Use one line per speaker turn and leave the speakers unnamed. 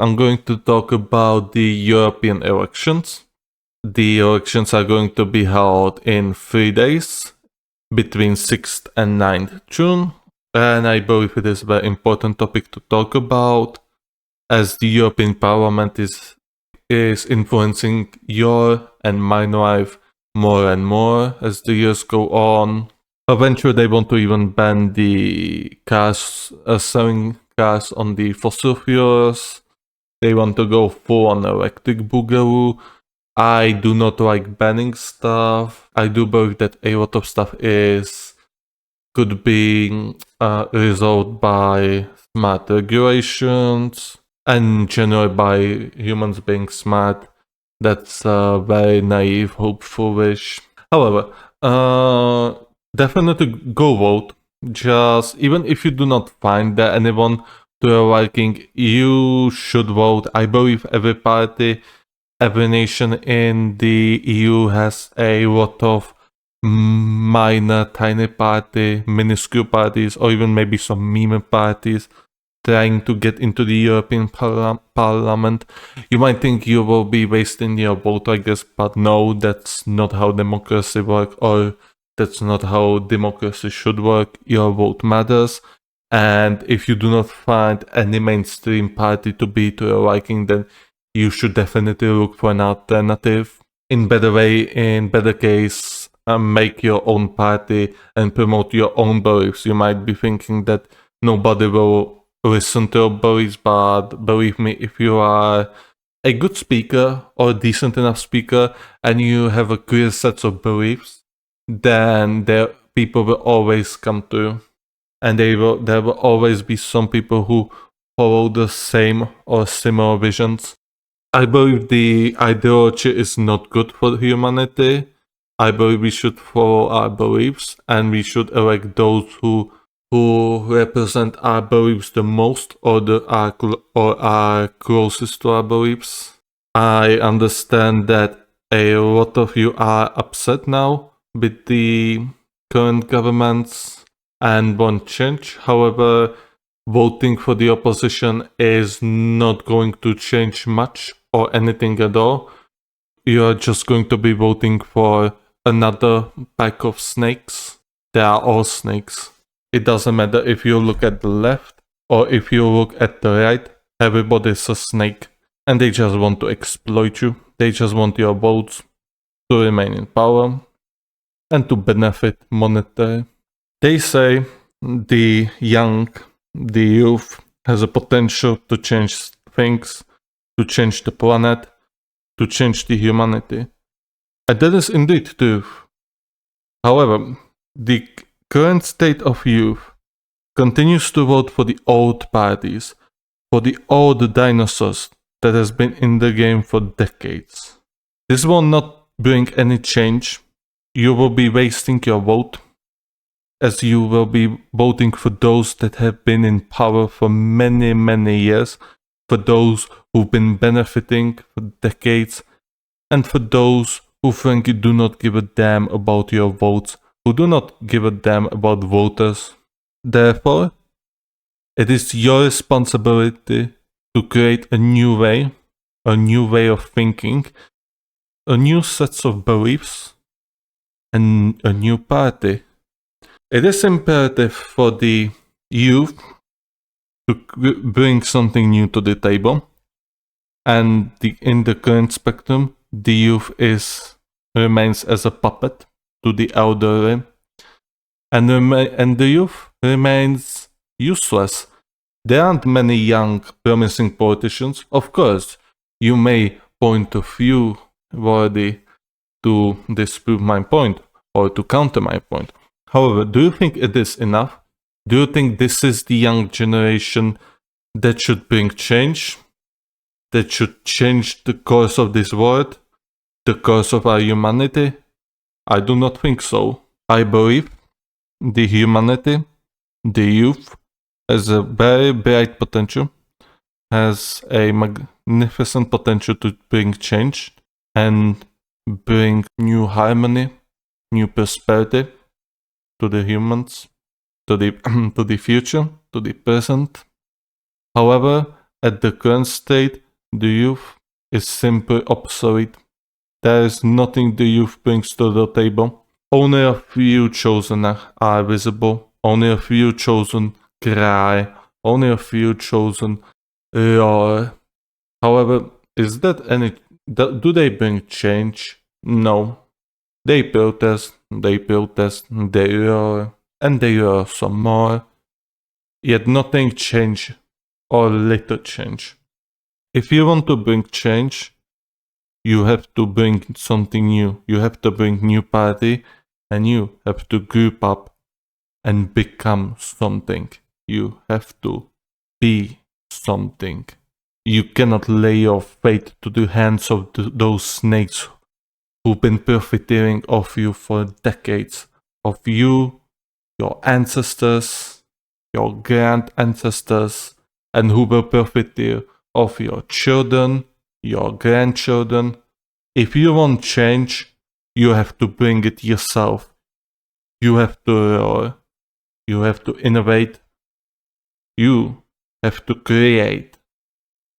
I'm going to talk about the European elections. The elections are going to be held in 3 days, between 6th and 9th June, and I believe it is a very important topic to talk about, as the European Parliament is influencing your and my life more and more as the years go on. Eventually, they want to even ban the cars, selling cars on the fossil fuels. They want to go full on electric boogaloo. I do not like banning stuff. I do believe that a lot of stuff could be resolved by smart regulations and generally by humans being smart. That's very naive, hope foolish. However, definitely go vote. Just even if you do not find that anyone to your liking, you should vote. I believe every party, every nation in the EU has a lot of minor, tiny party, minuscule parties, or even maybe some meme parties trying to get into the European Parliament. You might think you will be wasting your vote, I guess, but no, that's not how democracy works, or that's not how democracy should work. Your vote matters, and if you do not find any mainstream party to be to your liking, then you should definitely look for an alternative. In better case, make your own party and promote your own beliefs. You might be thinking that nobody will listen to your beliefs, but believe me, if you are a good speaker or a decent enough speaker and you have a clear set of beliefs, then people will always come to you, and there will always be some people who follow the same or similar visions. I believe the ideology is not good for humanity. I believe we should follow our beliefs, and we should elect those who represent our beliefs the most, or are closest to our beliefs. I understand that a lot of you are upset now with the current governments and want change. However, voting for the opposition is not going to change much or anything at all. You are just going to be voting for another pack of snakes. They are all snakes. It doesn't matter if you look at the left or if you look at the right, everybody's a snake. And they just want to exploit you. They just want your votes to remain in power and to benefit monetarily. They say the youth, has a potential to change things, to change the planet, to change the humanity. And that is indeed true. However, the current state of youth continues to vote for the old parties, for the old dinosaurs that has been in the game for decades. This will not bring any change. You will be wasting your vote, as you will be voting for those that have been in power for many, many years, for those who've been benefiting for decades, and for those who frankly do not give a damn about your votes, who do not give a damn about voters. Therefore, it is your responsibility to create a new way of thinking, a new set of beliefs, and a new party. It is imperative for the youth to bring something new to the table, and in the current spectrum, the youth remains as a puppet to the elderly, and the youth remains useless. There aren't many young, promising politicians. Of course, you may point a few worthy to disprove my point or to counter my point. However, do you think it is enough? Do you think this is the young generation that should bring change? That should change the course of this world? The course of our humanity? I do not think so. I believe the humanity, the youth, has a very bright potential, has a magnificent potential to bring change and bring new harmony, new prosperity to the humans, to the future, to the present. However, At the current state, the youth is simply obsolete. There is nothing the youth brings to the table. Only a few chosen are visible. Only a few chosen cry. Only a few chosen roar. However, is that any... do they bring change? No. They protest, they roar, and they roar some more. Yet nothing change, or little change. If you want to bring change, you have to bring something new. You have to bring new party, and you have to group up and become something. You have to be something. You cannot lay your fate to the hands of those snakes who've been profiting of you for decades. Of you, your ancestors, your grand ancestors, and who will profit of your children, your grandchildren. If you want change, you have to bring it yourself. You have to roar. You have to innovate. You have to create.